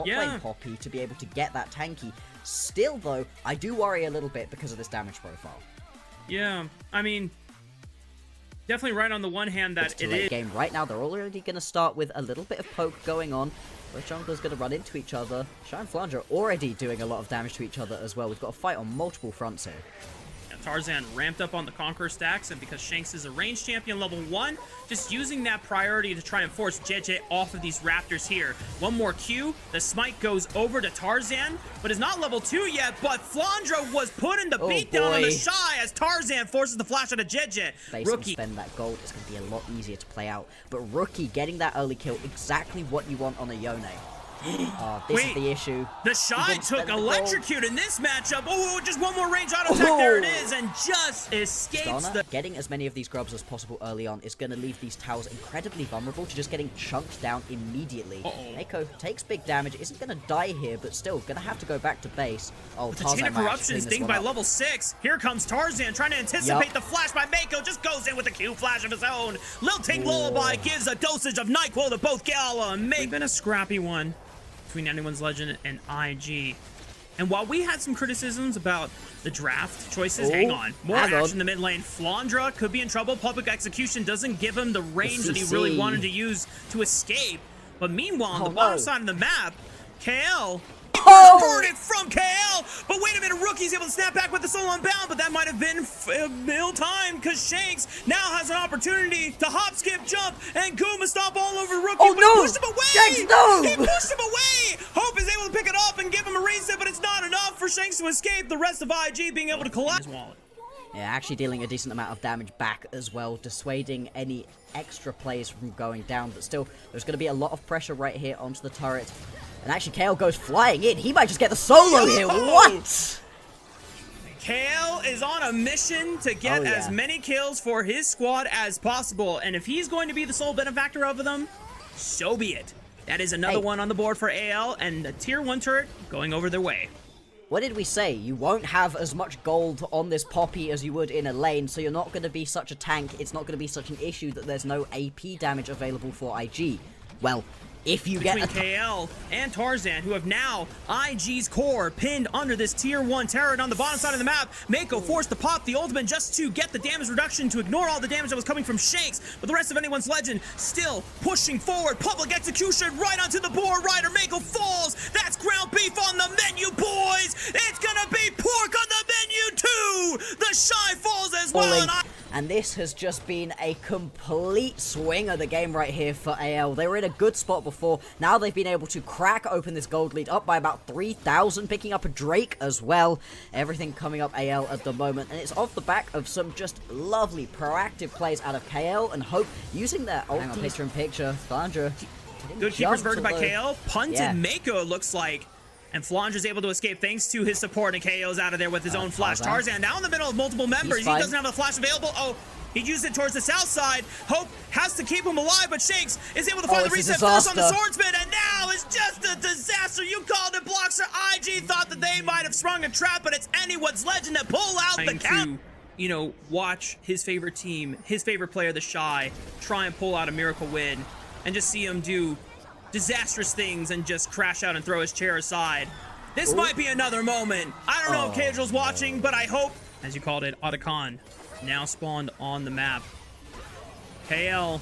lane Poppy to be able to get that tanky. Still, though, I do worry a little bit because of this damage profile. Yeah, I mean, definitely right on the one hand that it's late game right now. They're already going to start with a little bit of poke going on. Both junglers going to run into each other. Shy and Flanger already doing a lot of damage to each other as well. We've got a fight on multiple fronts here. Tarzan ramped up on the Conqueror stacks, and because Shanks is a range champion level 1, just using that priority to try and force JJ off of these Raptors here. One more Q, the smite goes over to Tarzan, but is not level 2 yet, but Flandra was putting the beat down on the Shy as Tarzan forces the flash out of JJ. Rookie spend that gold, it's going to be a lot easier to play out, but Rookie getting that early kill, exactly what you want on a Yone. This is the issue. The Shy took electrocute in this matchup. Oh, just one more range auto attack. There it is, and just escapes. Getting as many of these grubs as possible early on is going to leave these towers incredibly vulnerable to just getting chunked down immediately. Mako takes big damage, isn't going to die here, but still going to have to go back to base. Oh, the Chain of Corruption sting by level 6. Here comes Tarzan trying to anticipate the flash by Mako. Just goes in with a Q flash of his own. Lilting Lullaby gives a dosage of NyQuil to both Gala and Mako. It's been a scrappy one between Anyone's Legend and IG. And while we had some criticisms about the draft choices, hang on. More action in the mid lane. Flandra could be in trouble. Public Execution doesn't give him the range that he really wanted to use to escape. But meanwhile, on the bottom side of the map, KL converted from KL, but wait a minute, Rookie's able to snap back with the soul unbound, but that might have been ill-timed because Shanks now has an opportunity to hop, skip, jump, and Gooma stomp all over Rookie, but he pushed him away! Shanks, no! He pushed him away! Hope is able to pick it up and give him a reset, but it's not enough for Shanks to escape. The rest of IG being able to collapse his wallet. Yeah, actually dealing a decent amount of damage back as well, dissuading any extra plays from going down, but still, there's going to be a lot of pressure right here onto the turret. And actually, KL goes flying in. He might just get the solo here. What? KL is on a mission to get as many kills for his squad as possible. And if he's going to be the sole benefactor of them, so be it. That is another one on the board for AL and the tier 1 turret going over their way. What did we say? You won't have as much gold on this Poppy as you would in a lane, so you're not going to be such a tank. It's not going to be such an issue that there's no AP damage available for IG. Well, if you get KL and Tarzan, who have now IG's core pinned under this tier 1 turret on the bottom side of the map, Mako forced to pop the ultimate just to get the damage reduction to ignore all the damage that was coming from Shanks, but the rest of Anyone's Legend still pushing forward. Public Execution right onto the board. Rider Mako falls. That's ground beef on the menu, boys. It's gonna be pork on the menu too. The Shy falls as well. And this has just been a complete swing of the game right here for AL. They were in a good spot before. Now they've been able to crack open this gold lead up by about 3,000, picking up a Drake as well. Everything coming up AL at the moment. And it's off the back of some just lovely proactive plays out of KL and Hope using their ult. Hang on, picture in picture. Flandra. Good keeper's verted by KL. Punted Mako, it looks like. And Flandra's able to escape thanks to his support, and KO's out of there with his own flash. Tarzan now in the middle of multiple members. He doesn't have a flash available. Oh, he used it towards the south side. Hope has to keep him alive, but Shanks is able to find the reset first on the swordsman, and now it's just a disaster. You called it, Bloxer. IG thought that they might have sprung a trap, but it's Anyone's Legend to pull out the count. You know, watch his favorite team, his favorite player, the Shy, try and pull out a miracle win, and just see him do disastrous things and just crash out and throw his chair aside. This might be another moment. I don't know if Casual's watching, but I hope, as you called it, Otacon now spawned on the map. KL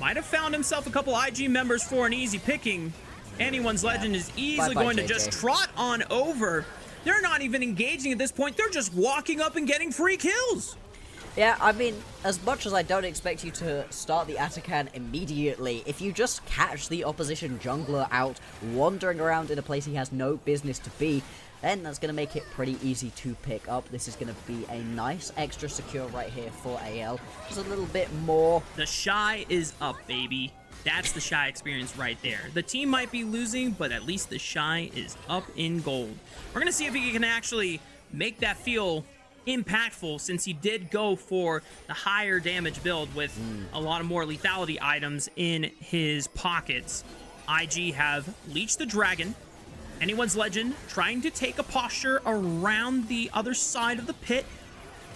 might have found himself a couple IG members for an easy picking. Anyone's Legend is easily going to just trot on over. They're not even engaging at this point. They're just walking up and getting free kills. Yeah, I mean, as much as I don't expect you to start the Atakan immediately, if you just catch the opposition jungler out wandering around in a place he has no business to be, then that's going to make it pretty easy to pick up. This is going to be a nice extra secure right here for AL. Just a little bit more. The Shy is up, baby. That's the Shy experience right there. The team might be losing, but at least the Shy is up in gold. We're going to see if he can actually make that feel impactful, since he did go for the higher damage build with a lot of more lethality items in his pockets. IG have leeched the dragon. Anyone's Legend trying to take a posture around the other side of the pit.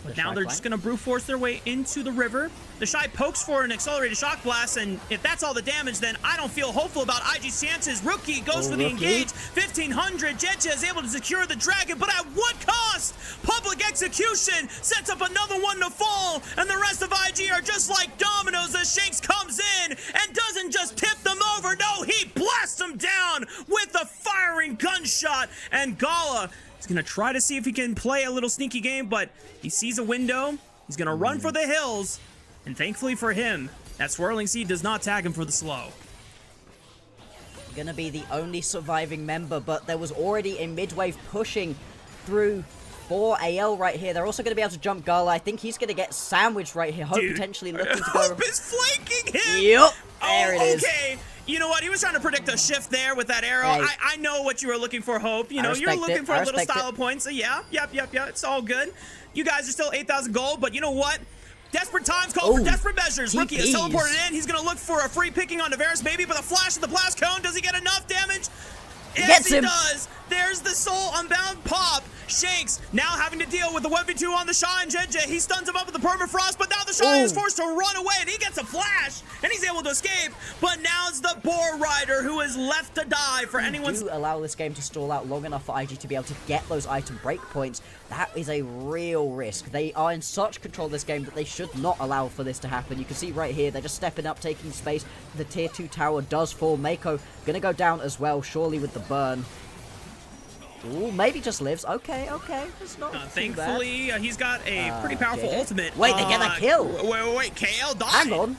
But now they're just going to brute force their way into the river. The Shy pokes for an accelerated shock blast, and if that's all the damage, then I don't feel hopeful about IG's chances. Rookie goes for the engage. 1500. Jeje is able to secure the dragon, but at what cost? Public execution sets up another one to fall, and the rest of IG are just like dominoes as Shanks comes in and doesn't just tip them over. No, he blasts them down with a firing gunshot, and Gala is going to try to see if he can play a little sneaky game, but he sees a window. He's going to run for the hills, and thankfully for him, that Swirling Sea does not tag him for the slow. Gonna be the only surviving member, but there was already a mid-wave pushing through for AL right here. They're also going to be able to jump Gala. I think he's going to get sandwiched right here. Hope potentially looking to go. Hope is flanking him! Yep, there it is. Okay. You know what? He was trying to predict a shift there with that arrow. Hey. I know what you were looking for, Hope. You know, you're looking for a little style of points. So yeah, yep. It's all good. You guys are still 8,000 gold, but you know what? Desperate times call for desperate measures. Rookie is teleported in. He's going to look for a free picking on Navarus, maybe, but a flash of the blast cone. Does he get enough damage? Yes, he does. There's the soul unbound pop. Shanks now having to deal with the 1v2 on the Shy and Jeje. He stuns him up with the permafrost, but now the Shy is forced to run away, and he gets a flash, and he's able to escape. But now it's the Boar Rider who is left to die for anyone's... Do allow this game to stall out long enough for IG to be able to get those item break points. That is a real risk. They are in such control of this game that they should not allow for this to happen. You can see right here, they're just stepping up, taking space. The tier 2 tower does fall. Mako gonna go down as well, surely with the burn. Ooh, maybe just lives. Okay. It's not thankfully, he's got a pretty powerful ultimate. Wait, they get a kill. Wait, KL died. Hang on.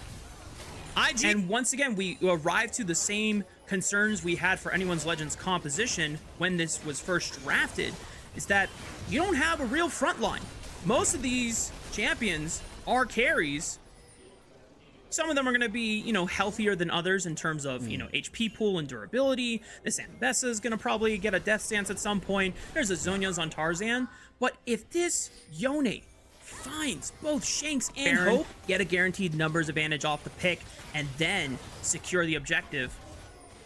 IG. And once again, we arrived to the same concerns we had for Anyone's Legends composition when this was first drafted, is that you don't have a real front line. Most of these champions are carries. Some of them are going to be, you know, healthier than others in terms of, you know, HP pool and durability. This Ambessa is going to probably get a death stance at some point. There's a Zhonya's on Tarzan. But if this Yone finds both Shanks and Hope, get a guaranteed numbers advantage off the pick, and then secure the objective.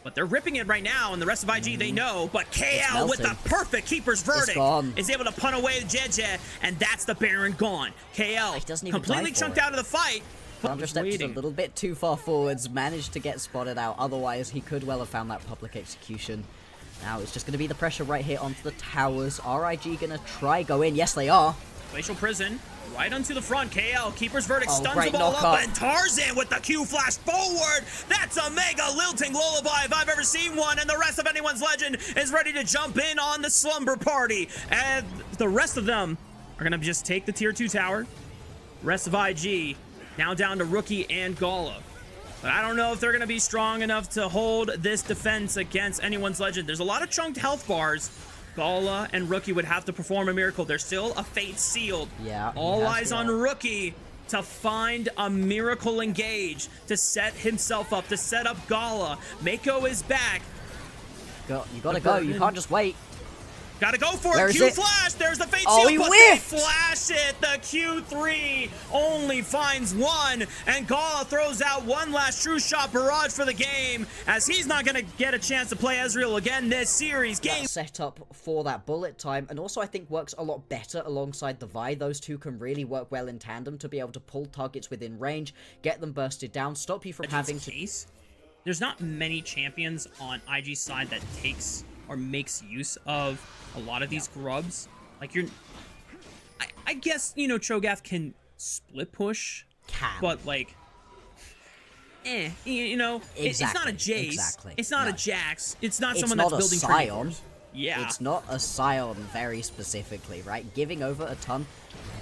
But they're ripping it right now, and the rest of IG, they know. But KL with the perfect Keeper's Verdict is able to punt away Jeje, and that's the Baron gone. KL completely chunked out of the fight. Sandra stepped a little bit too far forwards, managed to get spotted out. Otherwise, he could well have found that public execution. Now it's just going to be the pressure right here onto the towers. Are IG going to try go in? Yes, they are. Glacial Prison right onto the front. KL, Keeper's Verdict, stuns the ball up, and Tarzan with the Q flash forward. That's a mega lilting lullaby if I've ever seen one, and the rest of Anyone's Legend is ready to jump in on the slumber party. And the rest of them are going to just take the tier 2 tower. Rest of IG now down to Rookie and Gala. But I don't know if they're going to be strong enough to hold this defense against Anyone's Legend. There's a lot of chunked health bars. Gala and Rookie would have to perform a miracle. There's still a fate sealed. Yeah. All eyes on Rookie to find a miracle engage, to set himself up, to set up Gala. Mako is back. You gotta go. You can't just wait. Gotta go for it. Q flash. There's the fate seal, but they flash it. The Q3 only finds one, and Gala throws out one last true shot barrage for the game, as he's not gonna get a chance to play Ezreal again this series. Game set up for that bullet time, and also I think works a lot better alongside the Vi. Those two can really work well in tandem to be able to pull targets within range, get them bursted down, stop you from having to. There's not many champions on IG's side that takes or makes use of a lot of these grubs. Like I guess, you know, Cho'Gath can split push, but like, you know, it's not a Jace, it's not a Jax, it's not someone that's building Scion. Yeah, it's not a Scion very specifically, right? Giving over a ton.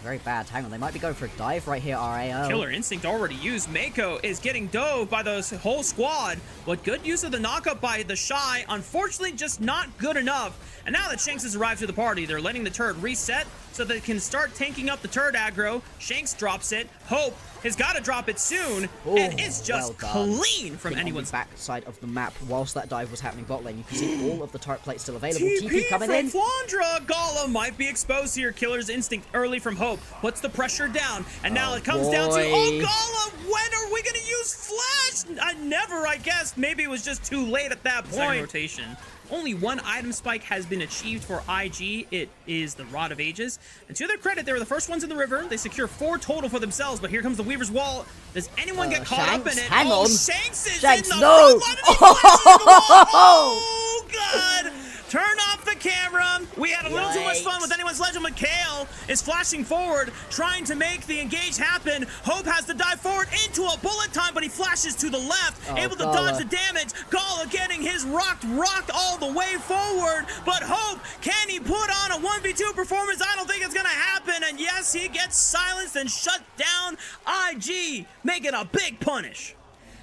Very bad. Hang on, they might be going for a dive right here, RAO. Killer Instinct already used. Mako is getting dove by the whole squad, but good use of the knockup by the Shy. Unfortunately, just not good enough. And now that Shanks has arrived to the party, they're letting the turret reset so they can start tanking up the turret aggro. Shanks drops it. Hope has got to drop it soon, and it's just clean from Anyone's backside of the map. Whilst that dive was happening bot lane, you can see all of the turret plates still available. TP coming in. Flandra. Gala might be exposed here. Killer's Instinct early from Hope puts the pressure down, and now it comes down to Gala. When are we gonna use flash? I guess. Maybe it was just too late at that point. Second rotation. Only one item spike has been achieved for IG. It is the Rod of Ages. And to their credit, they were the first ones in the river. They secure 4 total for themselves, but here comes the Weaver's Wall. Does anyone get caught up in it? Hang on. Shanks is Shanks, in the no! front line. Oh, God! Turn off the camera. We had a little too much fun with Anyone's Legend, but Kale is flashing forward, trying to make the engage happen. Hope has to dive forward into a bullet time, but he flashes to the left, able to dodge the damage. Gala getting his rocked all the way forward, but Hope, can he put on a 1v2 performance? I don't think it's gonna happen, and yes, he gets silenced and shut down. IG making a big punish.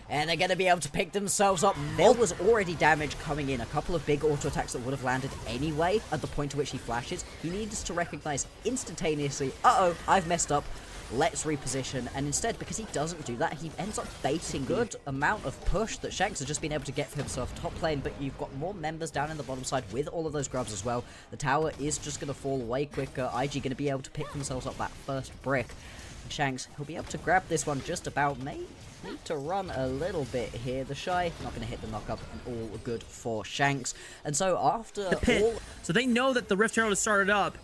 And they're going to be able to pick themselves up. There was already damage coming in. A couple of big auto attacks that would have landed anyway at the point to which he flashes. He needs to recognize instantaneously, uh-oh, I've messed up. Let's reposition. And instead, because he doesn't do that, he ends up baiting good amount of push that Shanks has just been able to get for himself top lane. But you've got more members down in the bottom side with all of those grubs as well. The tower is just going to fall way quicker. IG going to be able to pick themselves up that first brick. And Shanks, he'll be able to grab this one just about, mate. Need to run a little bit here. The Shy not going to hit the knockup, and all good for Shanks. And so after the pit, so they know that the Rift Herald has started up,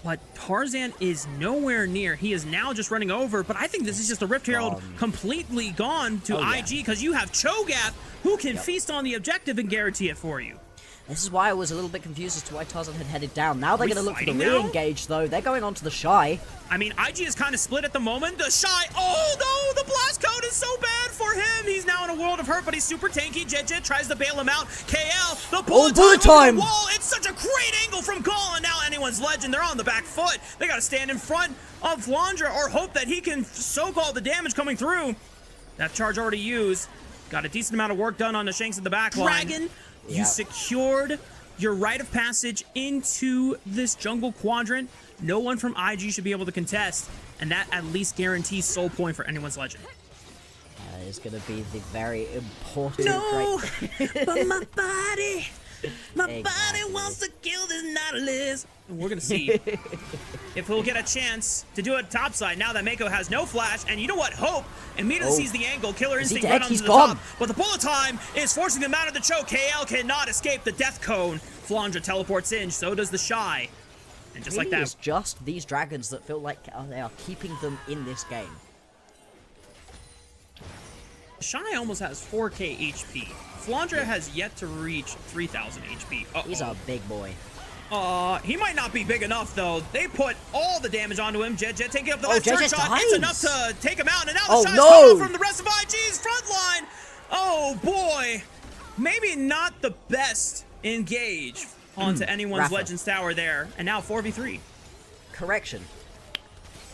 but Tarzan is nowhere near. He is now just running over, but I think this is just the Rift Herald completely gone to IG, because you have Cho'Gath, who can feast on the objective and guarantee it for you. This is why I was a little bit confused as to why Tarzan had headed down. Now they're going to look for the re-engage, though. They're going on to the Shy. I mean, IG is kind of split at the moment. The Shy, oh no, the blast code is so bad for him. He's now in a world of hurt, but he's super tanky. Jet tries to bail him out. KL, the bullet time! Wall. It's such a great angle from Gall, and now Anyone's Legend. They're on the back foot. They got to stand in front of Flandra or hope that he can soak all the damage coming through. That charge already used. Got a decent amount of work done on the Shanks in the back line. Dragon, you secured your rite of passage into this jungle quadrant. No one from IG should be able to contest, and that at least guarantees soul point for Anyone's Legend. That is going to be the very important... No, but my body wants to kill this Nautilus. We're going to see if he'll get a chance to do it topside now that Mako has no flash. And you know what? Hope immediately sees the angle. Killer Instinct right onto the top. But the bullet time is forcing them out of the choke. KL cannot escape the death cone. Flandra teleports in. So does the Shy. And just like that. It's just these dragons that feel like they are keeping them in this game. Shy almost has 4k HP. Flandra has yet to reach 3,000 HP. He's a big boy. He might not be big enough, though. They put all the damage onto him. Jet taking up the last shot. It's enough to take him out. And now the Shy's coming from the rest of IG's front line. Oh, boy. Maybe not the best engage onto Anyone's Legends Tower there. And now 4v3. Correction.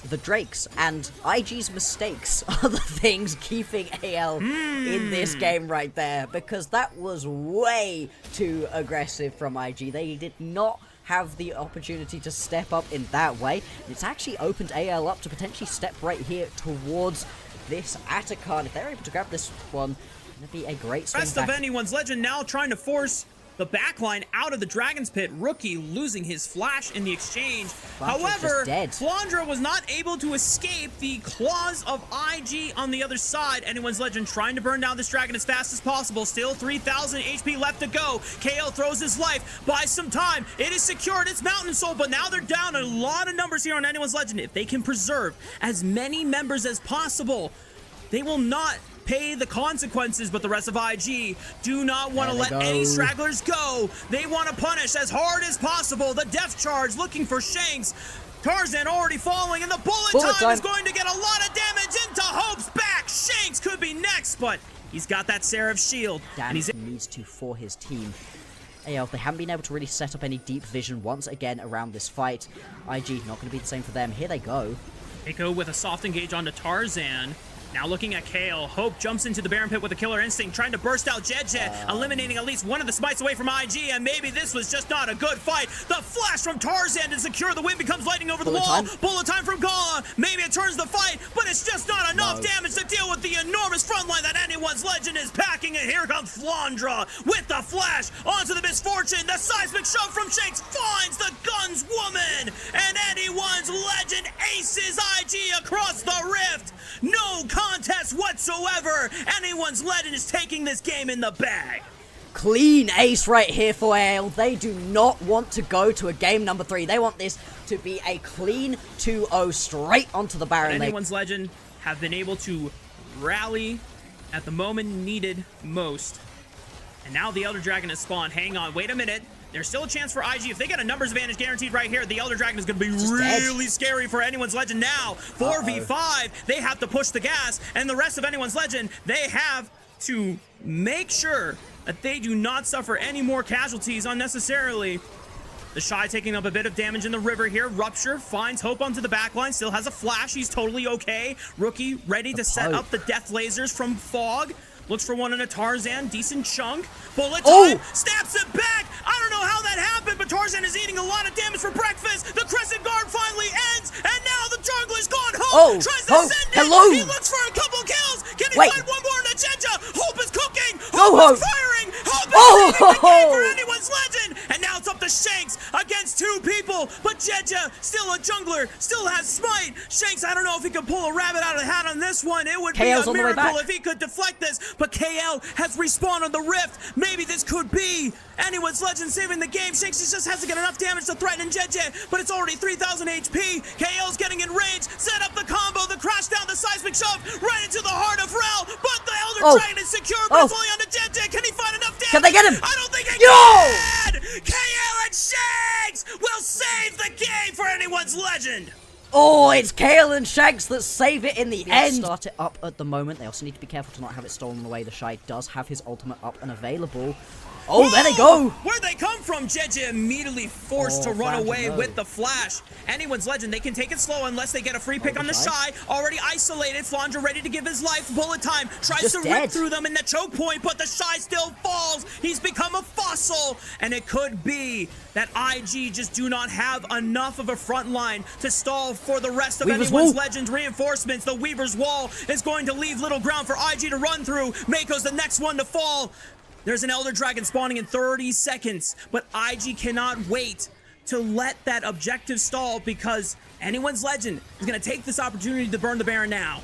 The Drakes and IG's mistakes are the things keeping AL in this game right there, because that was way too aggressive from IG. They did not have the opportunity to step up in that way. It's actually opened AL up to potentially step right here towards this Atacant. If they're able to grab this one, it'd be a great swing back. Rest of Anyone's Legend now trying to force the backline out of the Dragon's Pit. Rookie losing his flash in the exchange. However, Flandra was not able to escape the claws of IG on the other side. Anyone's Legend trying to burn down this dragon as fast as possible. Still 3,000 HP left to go. KO throws his life, buys some time. It is secured. It's Mountain Soul, but now they're down a lot of numbers here on Anyone's Legend. If they can preserve as many members as possible, they will not pay the consequences, but the rest of IG do not want to let any stragglers go. They want to punish as hard as possible. The death charge looking for Shanks. Tarzan already following, and the bullet time is going to get a lot of damage into Hope's back. Shanks could be next, but he's got that Seraph shield. And he needs to for his team. AL, they haven't been able to really set up any deep vision once again around this fight. IG not going to be the same for them. Here they go. Echo with a soft engage onto Tarzan. Now looking at Kale, Hope jumps into the Baron Pit with a Killer Instinct, trying to burst out Jet, eliminating at least one of the smites away from IG, and maybe this was just not a good fight. The flash from Tarzan to secure the win becomes lightning over the wall. Bullet time from Gala. Maybe it turns the fight, but it's just not enough damage to deal with the enormous front line that Anyone's Legend is packing, and here comes Flandra with the flash onto the Misfortune. The seismic shove from Shanks finds the Guns Woman, and Anyone's Legend aces IG across the rift. No contest whatsoever. Anyone's Legend is taking this game in the bag. Clean ace right here for AL. They do not want to go to a game number 3. They want this to be a clean 2-0 straight onto the Baron. But Anyone's Legend have been able to rally at the moment needed most. And now the Elder Dragon has spawned. Hang on, wait a minute. There's still a chance for IG. If they get a numbers advantage guaranteed right here, the Elder Dragon is going to be really scary for Anyone's Legend now. 4v5, they have to push the gas. And the rest of Anyone's Legend, they have to make sure that they do not suffer any more casualties unnecessarily. The Shy taking up a bit of damage in the river here. Rupture finds Hope onto the backline. Still has a flash. He's totally okay. Rookie ready to set up the death lasers from Fog. Looks for one in a Tarzan. Decent chunk. Bullet time. Snaps it back. I don't know how that happened, but Tarzan is eating a lot of damage for breakfast. The Crescent Guard finally ends, and now the jungler's gone home. Tries to send it. He looks for a couple kills. Can he find one more in the Jeja? Hope is cooking. Hope is firing. Hope is saving the game for Anyone's Legend. And now it's up to Shanks against 2 people. But Jeja, still a jungler, still has Smite. Shanks, I don't know if he could pull a rabbit out of the hat on this one. It would be a miracle if he could deflect this. But KL has respawned on the Rift. Maybe this could be Anyone's Legend saving the game. Shanks just hasn't got enough damage to threaten Jeje, but it's already 3,000 HP. KL's getting enraged. Set up the combo, the crash down, the seismic shove right into the heart of Rel. But the Elder Dragon is secure, but it's only on the Jeje. Can he find enough damage? Can they get him? I don't think he can! KL and Shanks will save the game for Anyone's Legend. Oh, it's Kale and Shanks that save it in the end. Start it up at the moment. They also need to be careful to not have it stolen away. The Shy does have his ultimate up and available. Oh, there they go. Where'd they come from? Jeje immediately forced to run away with the flash. Anyone's Legend, they can take it slow unless they get a free pick on the Shy. Already isolated. Flandre ready to give his life. Bullet time. Tries to rip through them in the choke point, but the Shy still falls. He's become a fossil. And it could be that IG just do not have enough of a front line to stall for the rest of Anyone's Legend's reinforcements. The Weaver's Wall is going to leave little ground for IG to run through. Mako's the next one to fall. There's an Elder Dragon spawning in 30 seconds, but IG cannot wait to let that objective stall because Anyone's Legend is going to take this opportunity to burn the Baron now.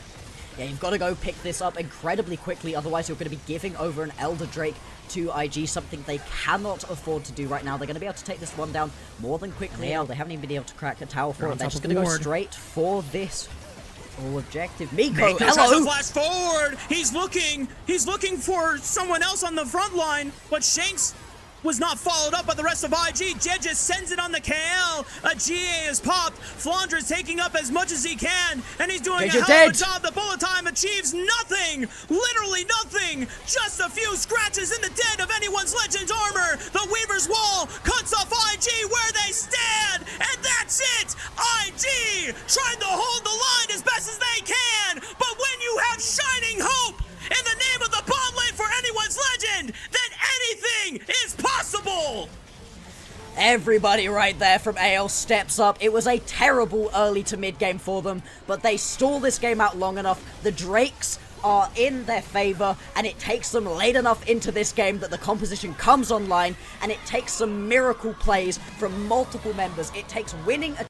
Yeah, you've got to go pick this up incredibly quickly, otherwise you're going to be giving over an Elder Drake to IG, something they cannot afford to do right now. They're going to be able to take this one down more than quickly. They haven't even been able to crack a tower for it. They're just going to go straight for this objective. Miko, hello! Flash forward. He's looking for someone else on the front line, but Shanks was not followed up by the rest of IG. Jeje sends it on the KL. A GA is popped. Flandre is taking up as much as he can, and he's doing a hell of a job. The bullet time achieves nothing. Literally nothing. Just a few scratches in the dead of Anyone's Legend's armor. The Weaver's Wall cuts off IG where they stand, and that's it. IG trying to hold the line as best as they can, but when you have shining hope in the name of the bot lane for Anyone's Legend, then anything is possible! Everybody right there from AL steps up. It was a terrible early to mid game for them, but they stall this game out long enough. The Drakes are in their favor, and it takes them late enough into this game that the composition comes online, and it takes some miracle plays from multiple members. It takes winning a